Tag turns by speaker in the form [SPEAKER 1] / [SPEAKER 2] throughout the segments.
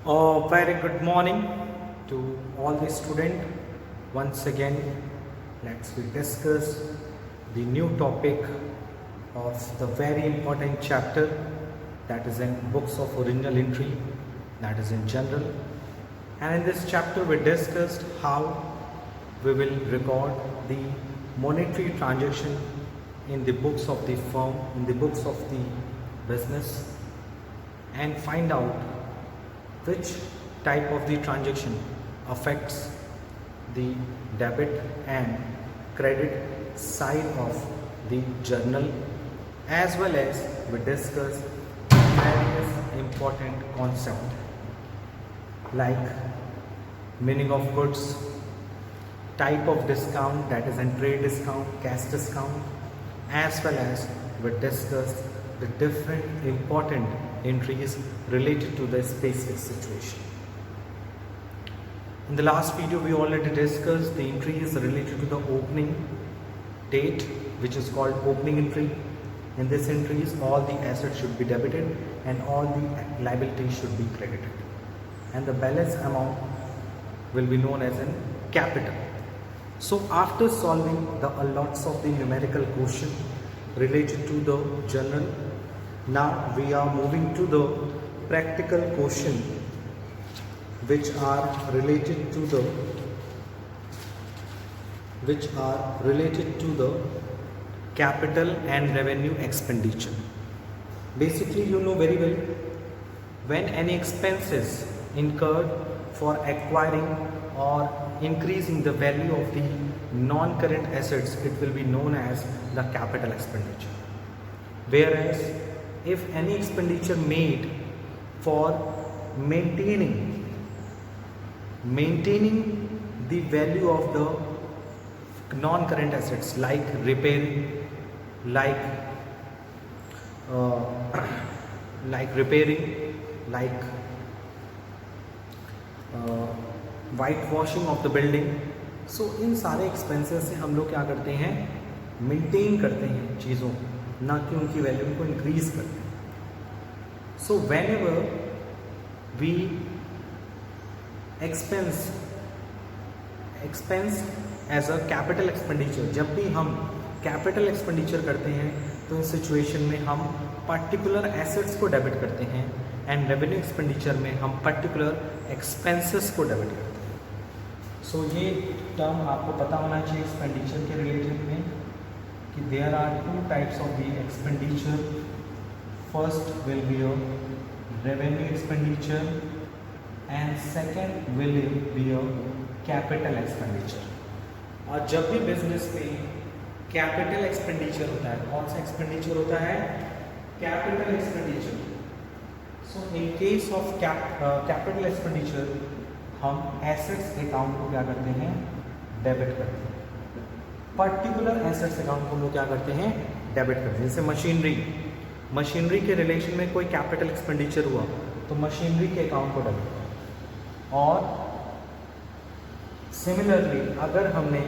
[SPEAKER 1] Very good morning to all the students. Once again, let's we discuss the new topic of the very important chapter that is in books of original entry, that is in general. And in this chapter, we discussed how we will record the monetary transaction in the books of the firm, in the books of the business, and find out which type of the transaction affects the debit and credit side of the journal, as well as we discuss various important concepts like meaning of goods, type of discount, that is in trade discount, cash discount, as well as we discuss the different important entries related to the specific situation. In the last video, we already discussed the entries related to the opening date, which is called opening entry. In this entries, all the assets should be debited and all the liabilities should be credited, and the balance amount will be known as in capital. So after solving the lots of the numerical question related to the journal, now we are moving to the practical question which are related to the capital and revenue expenditure. Basically, you know very well, when any expenses incurred for acquiring or increasing the value of the non-current assets, it will be known as the capital expenditure. Whereas if any expenditure made for maintaining the value of the non-current assets, like repairing, like white washing of the building, so इन सारे expenses से हम लोग क्या करते हैं, maintain करते हैं चीज़ों, ना कि उनकी वैल्यू को इंक्रीज करते हैं. So whenever we expense as a capital expenditure, जब भी हम कैपिटल एक्सपेंडिचर करते हैं तो इस सिचुएशन में हम पर्टिकुलर एसेट्स को डेबिट करते हैं, एंड रेवेन्यू एक्सपेंडिचर में हम पर्टिकुलर एक्सपेंसेस को डेबिट करते हैं. सो ये टर्म आपको पता होना चाहिए एक्सपेंडिचर के रिलेटेड में कि there are two types of the expenditure. First will be your revenue expenditure and second will be your capital expenditure. और जब भी बिजनेस में कैपिटल एक्सपेंडिचर होता है, कौन सा एक्सपेंडिचर होता है, capital expenditure. So in case of capital expenditure हम एसेट्स अकाउंट को क्या करते हैं, डेबिट करते हैं. पर्टिकुलर एसेट्स अकाउंट को हम लोग क्या करते हैं, डेबिट करते हैं. जैसे मशीनरी के रिलेशन में कोई कैपिटल एक्सपेंडिचर हुआ तो मशीनरी के अकाउंट को डेबिट करें. और सिमिलरली अगर हमने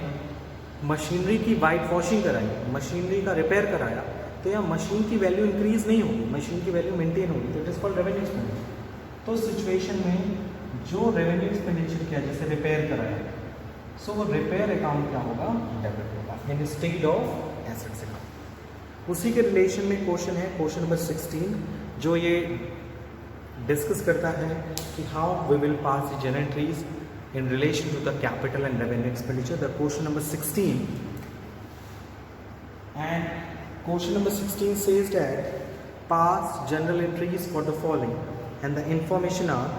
[SPEAKER 1] मशीनरी की वाइट वॉशिंग कराई, मशीनरी का रिपेयर कराया, तो यहाँ मशीन की वैल्यू इंक्रीज नहीं होगी, मशीन की वैल्यू मेंटेन होगी, तो it is called revenue expenditure. तो सिचुएशन में जो रेवेन्यू एक्सपेंडिचर किया, जैसे रिपेयर कराया, सो वो रिपेयर अकाउंट क्या होगा, डेबिट होगा इंस्टेड ऑफ एसेट्स अकाउंट. उसी के रिलेशन में क्वेश्चन है, क्वेश्चन नंबर 16, जो ये डिस्कस करता है कि how we will pass the general entries in relation to the capital and revenue expenditure. The question number 16, and question number 16 says that pass journal entries for the following, and the information are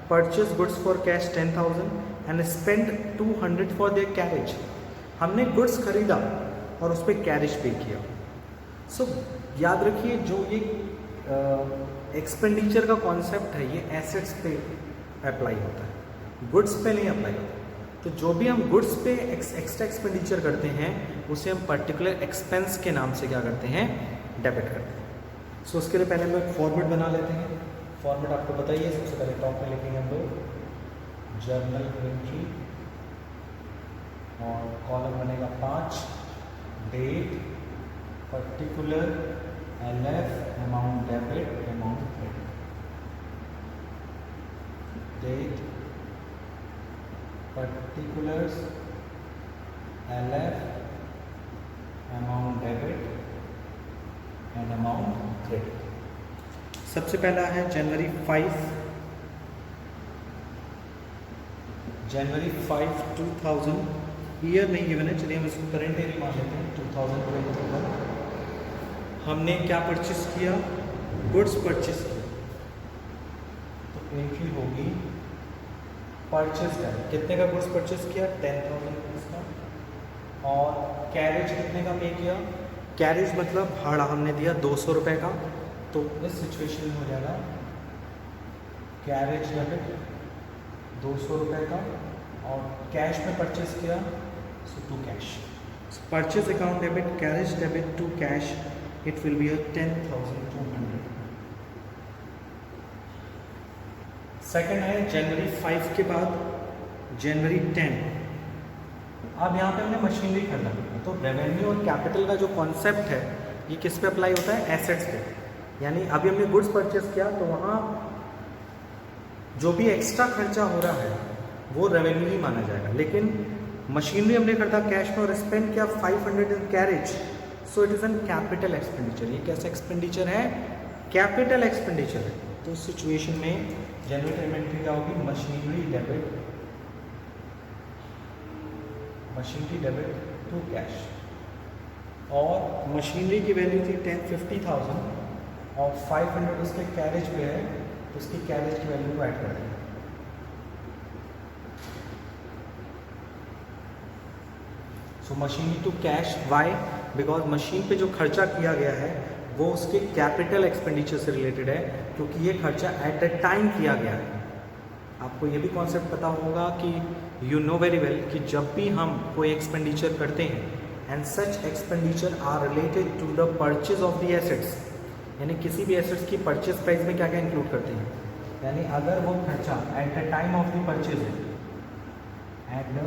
[SPEAKER 1] purchase goods for cash 10,000 and spend 200 for their carriage. हमने goods खरीदा और उस पर carriage पे किया. सो याद रखिए, जो ये एक्सपेंडिचर का कॉन्सेप्ट है ये एसेट्स पे अप्लाई होता है, गुड्स पे नहीं अप्लाई होता. तो जो भी हम गुड्स पे एक्स्ट्रा एक्सपेंडिचर करते हैं उसे हम पर्टिकुलर एक्सपेंस के नाम से क्या करते हैं, डेबिट करते हैं. सो उसके लिए पहले हम एक फॉर्मेट बना लेते हैं. फॉर्मेट आपको पता ही है, सबसे पहले टॉप में लिखेंगे हम लोग जर्नल एंट्री, और कॉलम बनेगा 5, date, particular, LF, amount debit, amount credit. date, particulars, LF, amount debit and amount credit। सबसे पहला है जनवरी 5 2000, ईयर नहीं गिवन है, चलिए हम इसको करंट ईयर मान लेते हैं 2021। हमने क्या परचेस किया, गुड्स परचेस किया, तो एंट्री होगी परचेस का, कितने का गुड्स परचेस किया, 10,000 रुपीज़ का। और कैरेज कितने का पे किया, कैरेज मतलब भाड़ा हमने दिया 200 रुपये का, तो इस सिचुएशन में हो जाएगा कैरेज डेबिट 200 रुपये का, और कैश में परचेस किया so to cash, purchase account debit carriage debit to cash, it will be 10,200। Second है जनवरी 5 के बाद जनवरी 10। अब यहाँ पे हमने मशीनरी खरीदा, तो रेवेन्यू और कैपिटल का जो कॉन्सेप्ट है ये किस पे अप्लाई होता है, एसेट्स पे। यानी अभी हमने गुड्स परचेस किया तो वहाँ जो भी एक्स्ट्रा खर्चा हो रहा है वो रेवेन्यू ही माना जाएगा, लेकिन मशीनरी हमने खरीदा कैश में और स्पेंड किया 500 in carriage, so it is an capital expenditure. ये कैसा एक्सपेंडिचर है, कैपिटल एक्सपेंडिचर है। तो इस सिचुएशन में जनवरी पेमेंट्री क्या होगी, मशीनरी डेबिट टू कैश, और मशीनरी की वैल्यू थी 50,000 और 500 उसके कैरेज पे है, तो उसकी कैरेज की वैल्यू को ऐड कर देंगे। So machinery to cash, why, because machine पे जो खर्चा किया गया है वो उसके कैपिटल एक्सपेंडिचर से रिलेटेड है, क्योंकि ये खर्चा एट द टाइम किया गया है। आपको ये भी कॉन्सेप्ट पता होगा कि यू नो वेरी वेल कि जब भी हम कोई एक्सपेंडिचर करते हैं and such expenditure are related to the purchase of the assets, यानी किसी भी एसेट्स की परचेज प्राइस में क्या क्या इंक्लूड करते हैं, यानी अगर वो खर्चा at the time of the purchase है, at the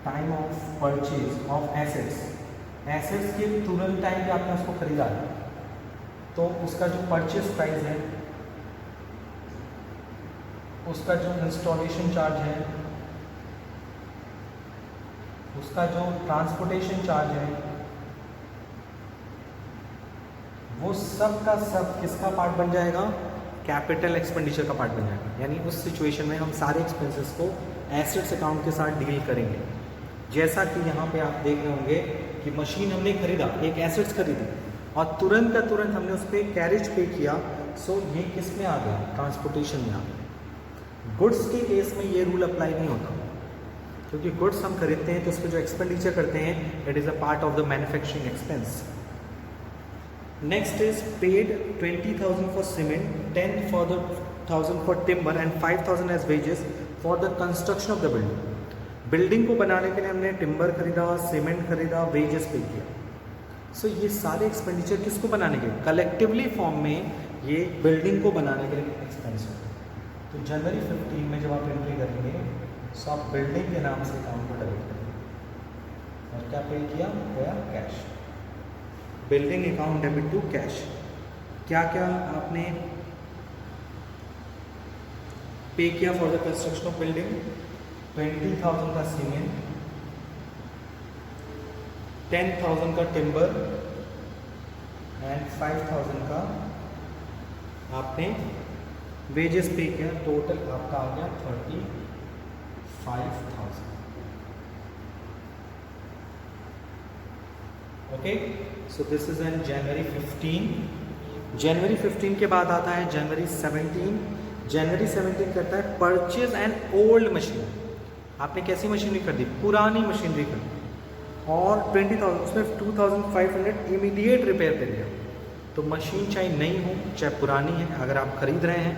[SPEAKER 1] time of purchase of assets, assets के तुरंत टाइम पे आपने उसको खरीदा है, तो उसका जो परचेज प्राइस है, उसका जो इंस्टॉलेशन चार्ज है, उसका जो ट्रांसपोर्टेशन चार्ज है, वो सब का सब किसका पार्ट बन जाएगा, कैपिटल एक्सपेंडिचर का पार्ट बन जाएगा। यानी उस सिचुएशन में हम सारे एक्सपेंसेस को एसेट्स अकाउंट के साथ डील करेंगे। जैसा कि यहाँ पे आप देख रहे होंगे कि मशीन हमने खरीदा, एक एसेट्स खरीदी और तुरंत का तुरंत हमने उस पर कैरेज पे किया, सो ये किस में आ गया, ट्रांसपोर्टेशन में आ गया। गुड्स के केस में ये रूल अप्लाई नहीं होता, क्योंकि गुड्स हम खरीदते हैं तो उस पर जो एक्सपेंडिचर करते हैं it is a part of the manufacturing expense. Next is paid 20,000 for cement, 10,000 for timber and 5,000 as wages for the construction of the building. Building को बनाने के लिए हमने टिम्बर खरीदा, सीमेंट खरीदा, वेजेस पे किया। सो ये सारे एक्सपेंडिचर किसको बनाने के, कलेक्टिवली फॉर्म में ये बिल्डिंग को बनाने के लिए एक्सपेंस होता है। तो जनवरी 15 में जब आप एंट्री करेंगे सो आप बिल्डिंग के नाम से अकाउंट को डेबिट करेंगे, और क्या पे किया, गया cash, building account debit to cash. क्या क्या आपने पे किया for the construction of building, 20,000 का सीमेंट, 10,000 का टिम्बर एंड 5,000 का आपने वेजेस पे किया, टोटल आपका आ गया 35,000। Okay, so this is an January 15। जनवरी 15 के बाद आता है जनवरी 17। जनवरी 17 करता है परचेज एंड ओल्ड मशीन। आपने कैसी मशीनरी खरीदी, पुरानी मशीनरी खरीदी, और 20,000 उसमें 2,500 इमीडिएट रिपेयर पे दिया। तो मशीन चाहे नई हो चाहे पुरानी है, अगर आप खरीद रहे हैं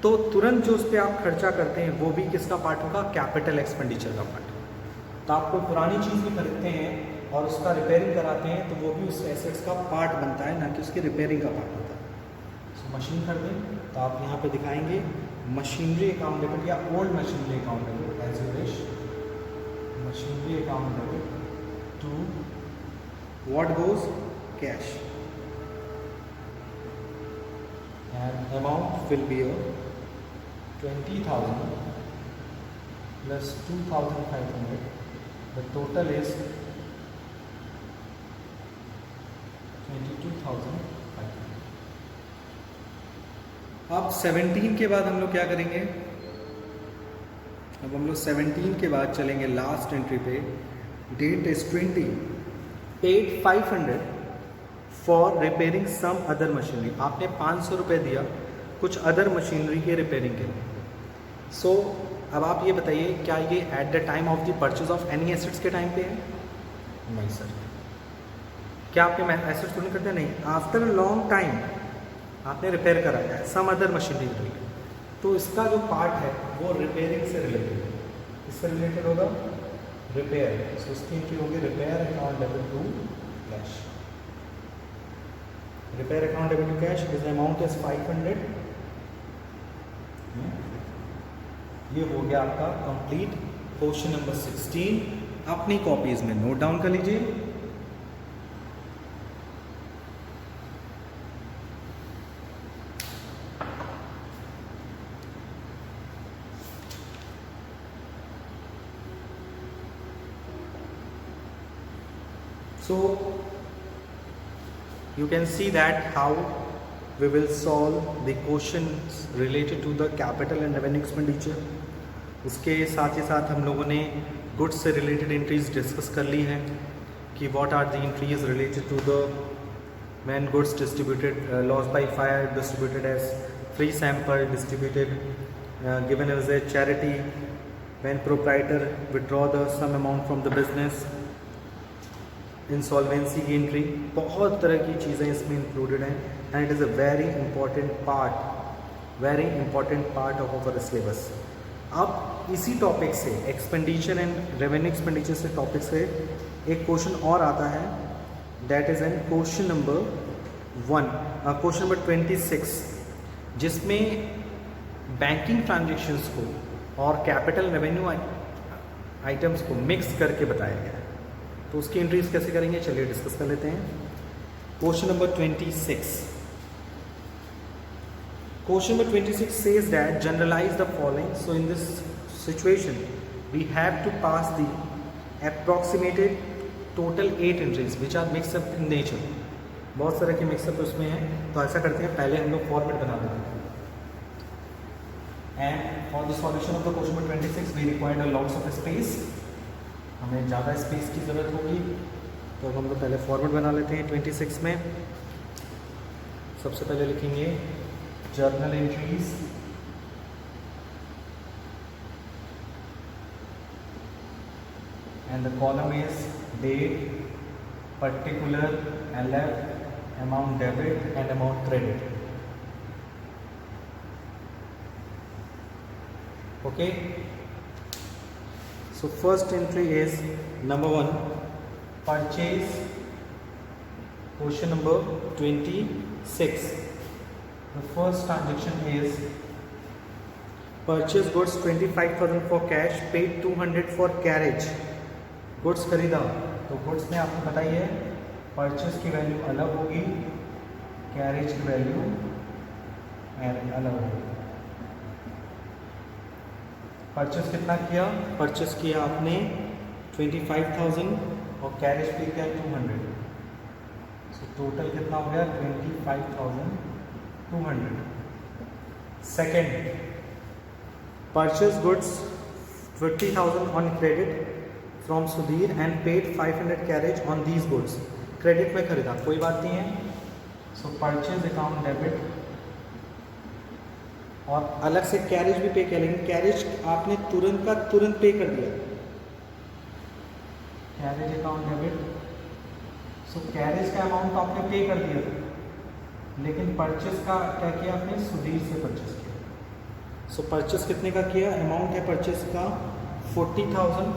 [SPEAKER 1] तो तुरंत जो उस पर आप खर्चा करते हैं वो भी किसका पार्ट होगा, कैपिटल एक्सपेंडिचर का पार्ट। तो आप कोई पुरानी चीज़ भी खरीदते हैं और उसका रिपेयरिंग कराते हैं तो वो भी उस एसेट्स का पार्ट बनता है, ना कि उसकी रिपेयरिंग का पार्ट होता है। सो मशीन खरीदें तो आप यहाँ पे दिखाएंगे मशीनरी अकाउंट डेबिट या old machinery account debit as you wish, machinery account debit to what goes cash and amount will be 10,000 20,000 plus 2,500, the total is 22,500. अब 17 के बाद हम लोग क्या करेंगे? अब हम लोग 17 के बाद चलेंगे लास्ट एंट्री पे. Date is 20, paid 500 for repairing some other machinery. आपने 500 रुपये दिया कुछ अदर मशीनरी के रिपेयरिंग के लिए. सो अब आप ये बताइए, क्या ये eight the time of the purchase of any assets के टाइम पे है? नहीं सर. क्या आपके एसेट्स पूर्ण करते हैं? नहीं. आफ्टर अ लॉन्ग टाइम आपने रिपेयर कराया है सम अदर मशीनरी रिलेटेड, तो इसका जो पार्ट है वो रिपेयरिंग से रिलेटेड है. इससे रिलेटेड होगा रिपेयर. सो उसकी एंट्री होगी repair account debit to cash. Repair account debit to cash is amount is 500. ये हो गया आपका कंप्लीट क्वेश्चन नंबर 16. अपनी कॉपीज में नोट डाउन कर लीजिए. So you can see that how we will solve the questions related to the capital and revenue expenditure. उसके साथ ही साथ हम लोगों ने गुड्स से रिलेटेड एंट्रीज डिस्कस कर ली हैं कि what are the entries related to the when goods distributed, loss by fire distributed as free sample, distributed given as a charity, when proprietor withdraw the some amount from the business, insolvency की entry. बहुत तरह की चीज़ें इसमें included हैं and it is a very important part of our syllabus. अब इसी topic से एक्सपेंडिचर एंड रेवेन्यू एक्सपेंडिचर से टॉपिक से एक क्वेश्चन और आता है, that is an question number 26, जिसमें बैंकिंग ट्रांजेक्शन्स को और कैपिटल रेवेन्यू आइटम्स को मिक्स करके बताया गया है. तो उसकी एंट्रीज कैसे करेंगे, चलिए डिस्कस कर लेते हैं. Question number 26. Question number 26 says that generalize the following. So in this situation we have to pass the approximated total 8 entries which are mixed up in nature. बहुत तरह के मिक्सअप उसमें हैं. तो ऐसा करते हैं, पहले हम लोग फॉर्मेट बना देते हैं. And for the solution of the question number 26 we required a lots of space. हमें ज़्यादा स्पेस की ज़रूरत होगी, तो अब हम लोग पहले फॉर्मेट बना लेते हैं. 26 में सबसे पहले लिखेंगे journal entries, and the column is date, particular, LF, amount debit and amount credit. Okay. So first entry is number 1, purchase, question number 26. The first transaction is purchase goods 25,000 for cash, paid 200 for carriage. Goods खरीदा, तो goods में आपको बताइए purchase की value अलग होगी, carriage की value अलग होगी. परचेस कितना किया? परचेस किया आपने 25,000 और कैरेज पे किया 200. सो टोटल कितना हो गया? 25,200. Second, purchase goods 50,000 on credit from Sudhir and paid 500 carriage on these goods. Credit में खरीदा, कोई बात नहीं है. सो परचेज अकाउंट डेबिट, और अलग से कैरेज भी पे करेंगे. कैरेज आपने तुरंत का तुरंत पे कर दिया, कैरेज अकाउंट डेबिट. सो कैरेज का अमाउंट आपने पे कर दिया, लेकिन परचेस का क्या किया आपने? सुधीर से परचेस किया. सो परचेस कितने का किया? अमाउंट है परचेस का 40,000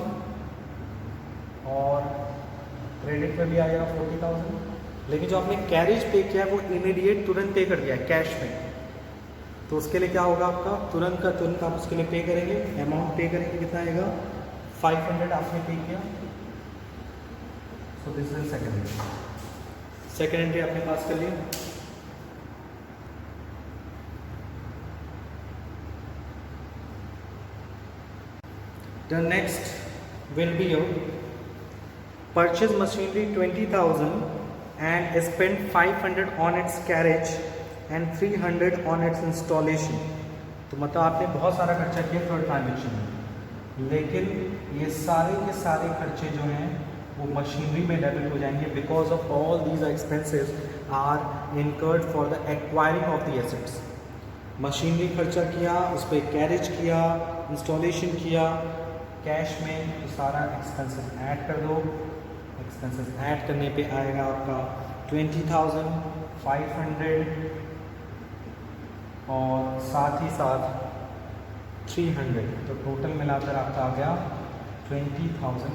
[SPEAKER 1] और क्रेडिट पे भी आएगा 40,000, लेकिन जो आपने कैरेज पे किया वो इमीडिएट तुरंत पे कर दिया कैश में. तो उसके लिए क्या होगा आपका? तुरंत का तुरंत आप उसके लिए पे करेंगे. अमाउंट पे करेंगे, कितना आएगा? 500 आपने पे किया. सो दिस इज सेकेंड एंट्री आपने पास कर लिया. The next will be your purchase machinery 20,000 and spend 500 on its carriage and 300 on its installation. तो मतलब आपने बहुत सारा खर्चा किया थर्ड ट्रांजेक्शन में, लेकिन ये सारे के सारे खर्चे जो हैं वो मशीनरी में डेबिट हो जाएंगे because of all these expenses are incurred for the acquiring of the assets. Machinery खर्चा किया, उस पर कैरेज किया, इंस्टॉलेशन किया कैश में, तो सारा एक्सपेंसेस ऐड कर दो. एक्सपेंसेस ऐड करने पे आएगा आपका 20,500 और साथ ही साथ 300, तो टोटल मिलाकर आपका आ गया 20,800.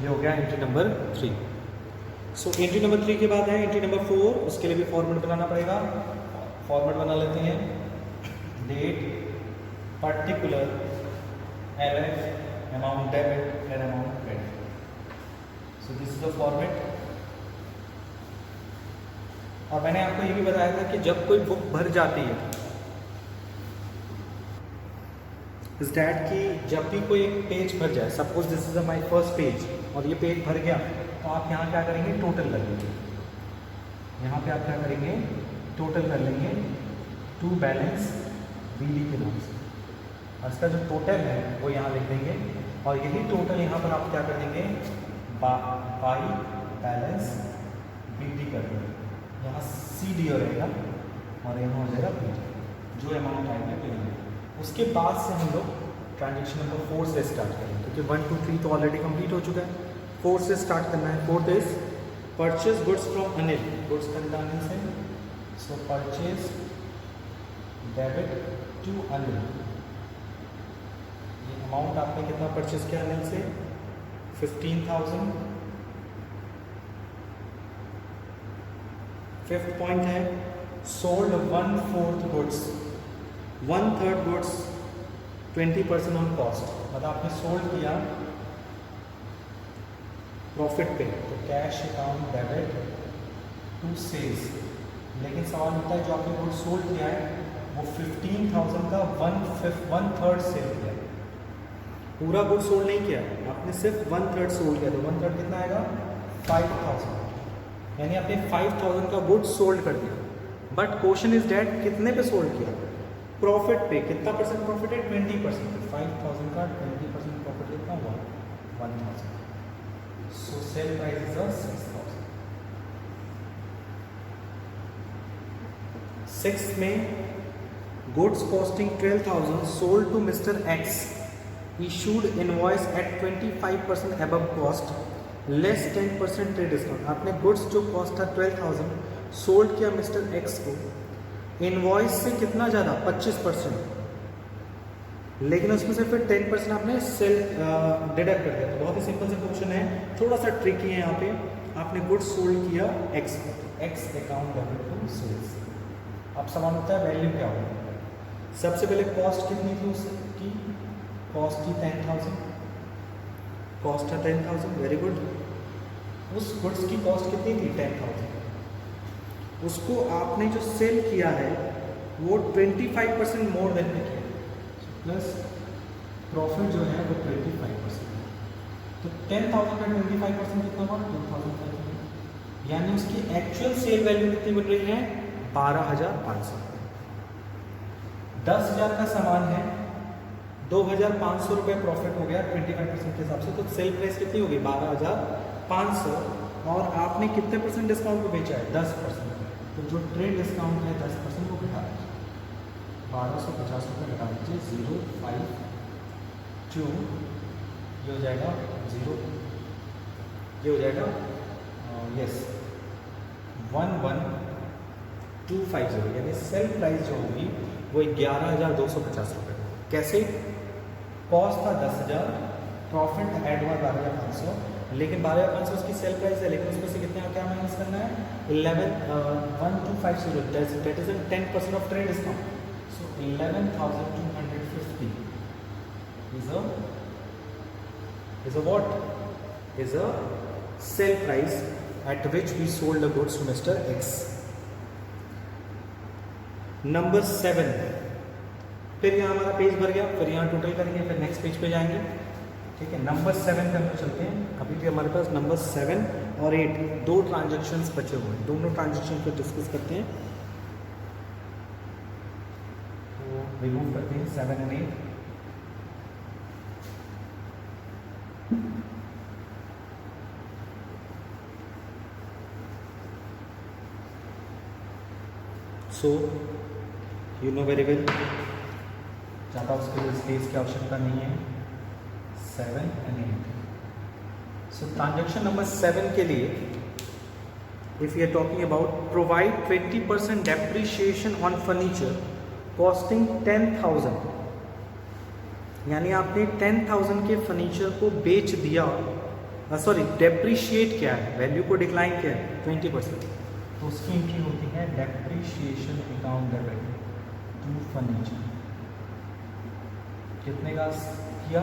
[SPEAKER 1] ये हो गया entry number 3. So entry number 3 के बाद है एंट्री नंबर 4. उसके लिए भी फॉर्मेट बनाना पड़ेगा. फॉर्मेट बना लेते हैं. Date, particular, LF, amount debit and amount credit. So this is the format. और मैंने आपको ये भी बताया था कि जब कोई बुक भर जाती है इस डैट की, जब भी कोई एक पेज भर जाए, suppose this is my first page और ये पेज भर गया, तो आप यहाँ क्या करेंगे, टोटल कर लेंगे. यहाँ पे आप क्या करेंगे, टोटल कर लेंगे टू बैलेंस BD के नाम से, और इसका जो टोटल है वो यहाँ लिख देंगे. और यही टोटल यहाँ पर आप क्या कर देंगे, बाई बैलेंस BD कर देंगे. यहाँ CD रहेगा और यहाँ हो जाएगा BD, जो अमाउंट आएगा पेमेंट. उसके बाद से हम लोग ट्रांजेक्शन नंबर 4 से स्टार्ट करेंगे, क्योंकि 1 2 3 तो ऑलरेडी कंप्लीट हो चुका है. 4 से स्टार्ट करना है. 4th is purchase goods from Anil. Goods खरीदा अनिल से, so purchase debit to Anil. ये अमाउंट आपने कितना परचेज किया अनिल से, 15,000. 5th पॉइंट है sold 1/4 goods, 1/3 goods 20% on cost. मतलब आपने सोल्ड किया प्रॉफिट पे, तो cash account debit to sales. लेकिन सवाल होता है जो आपने गुड्स सोल्ड किया है वो 15,000 का 1/3 सेल किया है. पूरा गुड सोल्ड नहीं किया, आपने सिर्फ 1/3 सोल्ड किया. तो 1/3 कितना आएगा, 5,000. यानी आपने 5,000 का गुड सोल्ड कर दिया. बट क्वेश्चन इज डैट कितने पे सोल्ड किया, प्रॉफिट पे. कितना परसेंट प्रॉफिट है, 20%. 5,000 का 20% प्रॉफिट कितना हुआ, 1,000. सो सेल प्राइस इज 6,000. 6th में goods costing 12,000 sold to mister X, issued invoice at 25% above cost less 10% trade discount. आपने गुड्स जो कॉस्ट था 12,000 सोल्ड किया मिस्टर X को, इनवॉइस से कितना ज़्यादा, 25%, लेकिन उसमें से फिर 10% आपने सेल डिडक्ट कर दिया. तो बहुत ही सिंपल सा क्वेश्चन है, थोड़ा सा ट्रिकी है. यहाँ पे आपने गुड्स सोल्ड किया X को, तो X account debit to sales. अब सवाल होता है वैल्यू क्या होगा. सबसे पहले कॉस्ट कितनी थी उसकी, कॉस्ट थी 10,000. कॉस्ट है 10,000, वेरी गुड. उस गुड्स की कॉस्ट कितनी थी, 10,000. उसको आपने जो सेल किया है वो 25% मोर देन पे किया, प्लस प्रॉफिट जो है वो 25%. तो 10,000 का 25% कितना हुआ, 2,500. यानी उसकी एक्चुअल सेल वैल्यू कितनी बन रही है, 12,500. 10,000 का सामान है, 2,500 रुपये प्रॉफिट हो गया 25% के हिसाब से. तो सेल प्राइस कितनी होगी, 12,500. और आपने कितने परसेंट डिस्काउंट को बेचा है, 10%. तो जो ट्रेड डिस्काउंट है 10% वो घटा दीजिए, 1,250 रुपये घटा दीजिए. 052 ये हो जाएगा 0, ये हो जाएगा यस 11,250. यानी सेल प्राइस जो होगी वो 11,250 रुपये. कैसे, कॉस्ट था 10,000, प्रॉफिट ऐड हुआ 12,500, लेकिन 12,500 उसकी सेल प्राइस है, लेकिन उसमें से कितना क्या माइनस करना है, 11,1250. That is 10% of trade discount. So 11,250 is a what, is a sale price at which we sold the goods to Mr. X. Number 7, फिर यहाँ हमारा पेज भर गया, फिर यहाँ टोटल करेंगे, फिर नेक्स्ट पेज पे जाएंगे। ठीक है, नंबर 7 पे हम लोग चलते हैं। अभी भी हमारे पास नंबर 7 और 8 दो ट्रांजेक्शन्स बचे हुए हैं, दोनों ट्रांजेक्शन को डिस्कस करते हैं। तो रिमूव करते हैं 7 और 8। So you know very well, ज़्यादा उसके लिए स्पेस की आवश्यकता नहीं है। 7 और 8। सो ट्रांजेक्शन नंबर 7 के लिए if you are talking about provide 20% depreciation on furniture costing 10,000, यानी आपने 10,000 के फर्नीचर को बेच दिया, सॉरी डेप्रिशिएट किया है, वैल्यू को डिक्लाइन किया है 20%, तो उसकी एंट्री होती है depreciation account debit to furniture. कितने का किया,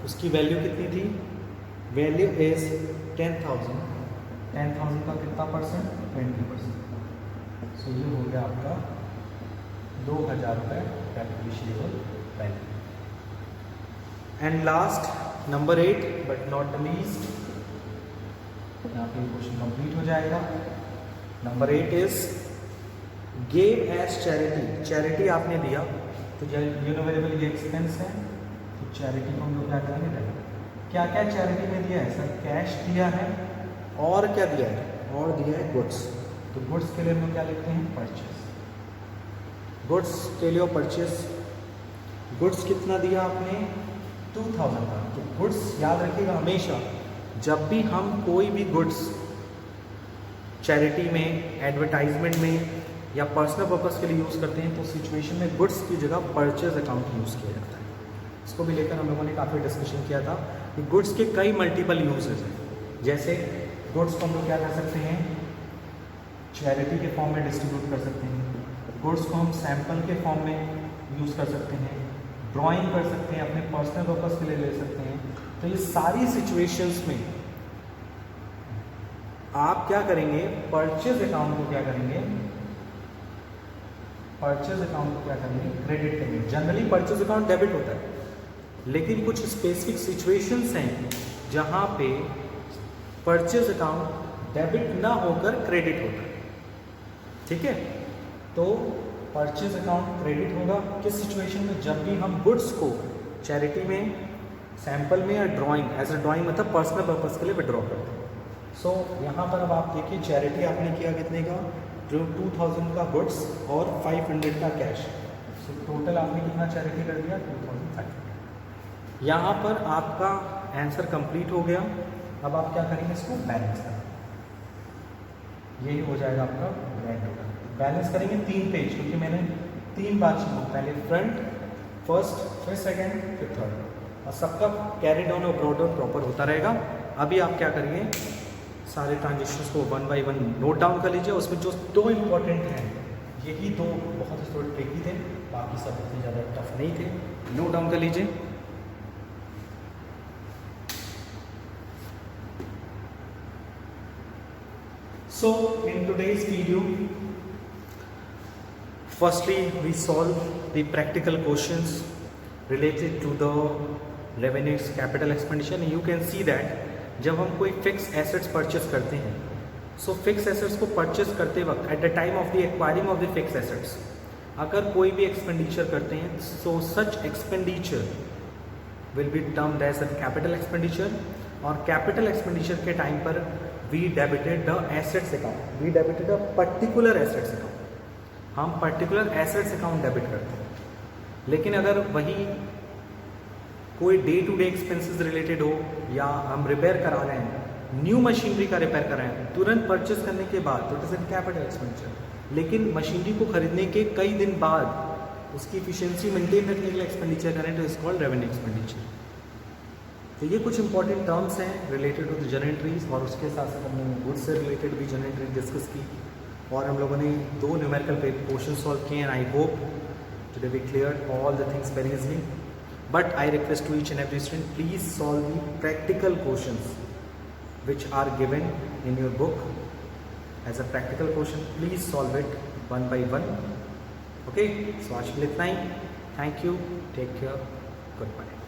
[SPEAKER 1] उसकी वैल्यू कितनी थी, वैल्यू इज 10,000, 10,000 का कितना परसेंट, 20%। सो ये हो गया आपका 2,000 रुपये depreciable value. And last number 8 but not the least, यहाँ पे क्वेश्चन कंप्लीट हो जाएगा। Number 8 is gave as charity, charity आपने दिया तो यू नो वेरी वेल ये एक्सपेंस है, तो चैरिटी को हम लोग क्या करेंगे, क्या क्या चैरिटी में दिया है सर, कैश दिया है और क्या दिया है, और दिया है गुड्स। तो गुड्स के लिए हम लोग क्या लिखते हैं, परचेस। गुड्स के लिए परचेस, गुड्स कितना दिया आपने, 2,000 का। तो गुड्स याद रखिएगा हमेशा, जब भी हम कोई भी गुड्स चैरिटी में, एडवर्टाइजमेंट में या पर्सनल पर्पस के लिए यूज़ करते हैं, तो सिचुएशन में गुड्स की जगह परचेज अकाउंट यूज़ किया जाता है। इसको भी लेकर हम लोगों ने काफ़ी डिस्कशन किया था कि गुड्स के कई मल्टीपल यूजेज हैं। जैसे गुड्स को हम लोग क्या कर सकते हैं, चैरिटी के फॉर्म में डिस्ट्रीब्यूट कर सकते हैं, गुड्स को हम सैंपल के फॉर्म में यूज़ कर सकते हैं, ड्राइंग कर सकते हैं, अपने पर्सनल पर्पस के लिए ले सकते हैं। तो ये सारी सिचुएशंस में आप क्या करेंगे, परचेज अकाउंट को क्या करेंगे, परचेज अकाउंट को क्या करेंगे, क्रेडिट करेंगे। जनरली परचेज अकाउंट डेबिट होता है, लेकिन कुछ स्पेसिफिक सिचुएशंस हैं जहां पे परचेज अकाउंट डेबिट ना होकर क्रेडिट होता है। ठीक है, तो परचेज अकाउंट क्रेडिट होगा किस सिचुएशन में, जब भी हम गुड्स को चैरिटी में, सैंपल में या ड्राइंग, एज अ ड्राइंग मतलब पर्सनल पर्पस के लिए विड्रॉ करते हैं। सो यहाँ पर अब आप देखिए चैरिटी आपने किया कितने का, जो 2,000 का गुड्स और 500 का कैश। सो टोटल आपने कितना चैरिटी कर दिया, 2,500। यहाँ पर आपका आंसर कंप्लीट हो गया। अब आप क्या करेंगे, इसको बैलेंस करें, यही हो जाएगा आपका ग्रैंड टोटल। बैलेंस करेंगे 3 पेज, क्योंकि मैंने 3 बार चुना, पहले फ्रंट, फर्स्ट, फिर सेकेंड, फिर थर्ड, और सबका कैरी डाउन और ब्रॉड डाउन प्रॉपर होता रहेगा। अभी आप क्या करिए, सारे ट्रांजेक्शन्स को 1 बाय 1 नोट डाउन कर लीजिए। उसमें जो 2 इम्पॉर्टेंट हैं, यही 2 बहुत ही थोड़े ट्रिकी थे, बाकी सब इतने ज़्यादा टफ नहीं थे, नोट डाउन कर लीजिए। So in today's video, firstly we solve the practical questions related to the revenues, capital expenditure, and you can see that जब हम कोई फिक्स एसेट्स परचेस करते हैं, सो फिक्स एसेट्स को परचेस करते वक्त at the time of the acquiring of the fix assets, अगर कोई भी एक्सपेंडिचर करते हैं, so such expenditure will be termed as a capital expenditure, और कैपिटल एक्सपेंडिचर के टाइम पर we debited the assets account, we debited the particular assets account, हम particular assets account debit करते हैं। लेकिन अगर वही कोई day to day expenses related हो, या हम रिपेयर करा रहे हैं, न्यू मशीनरी का रिपेयर कर रहे हैं तुरंत परचेस करने के बाद, तो it is an capital expenditure. लेकिन मशीनरी को खरीदने के कई दिन बाद उसकी इफिशियंसी मेंटेन रखने के लिए एक्सपेंडिचर करें, तो इज कॉल्ड रेवेन्यू एक्सपेंडिचर। तो ये कुछ इंपॉर्टेंट टर्म्स हैं रिलेटेड टू द जनरेटरीज, और उसके साथ साथ हमने गुड्स से रिलेटेड भी जनरेटरी डिस्कस की, और हम लोगों ने 2 न्यूमेरिकल क्वेश्चन सॉल्व किए। And I hope today we clear all the things very easily. But I request to each and every student, please solve the practical questions which are given in your book as a practical question. Please solve it 1 by 1. Okay, so आज के लिए इतना ही। Thank you. Take care. Goodbye.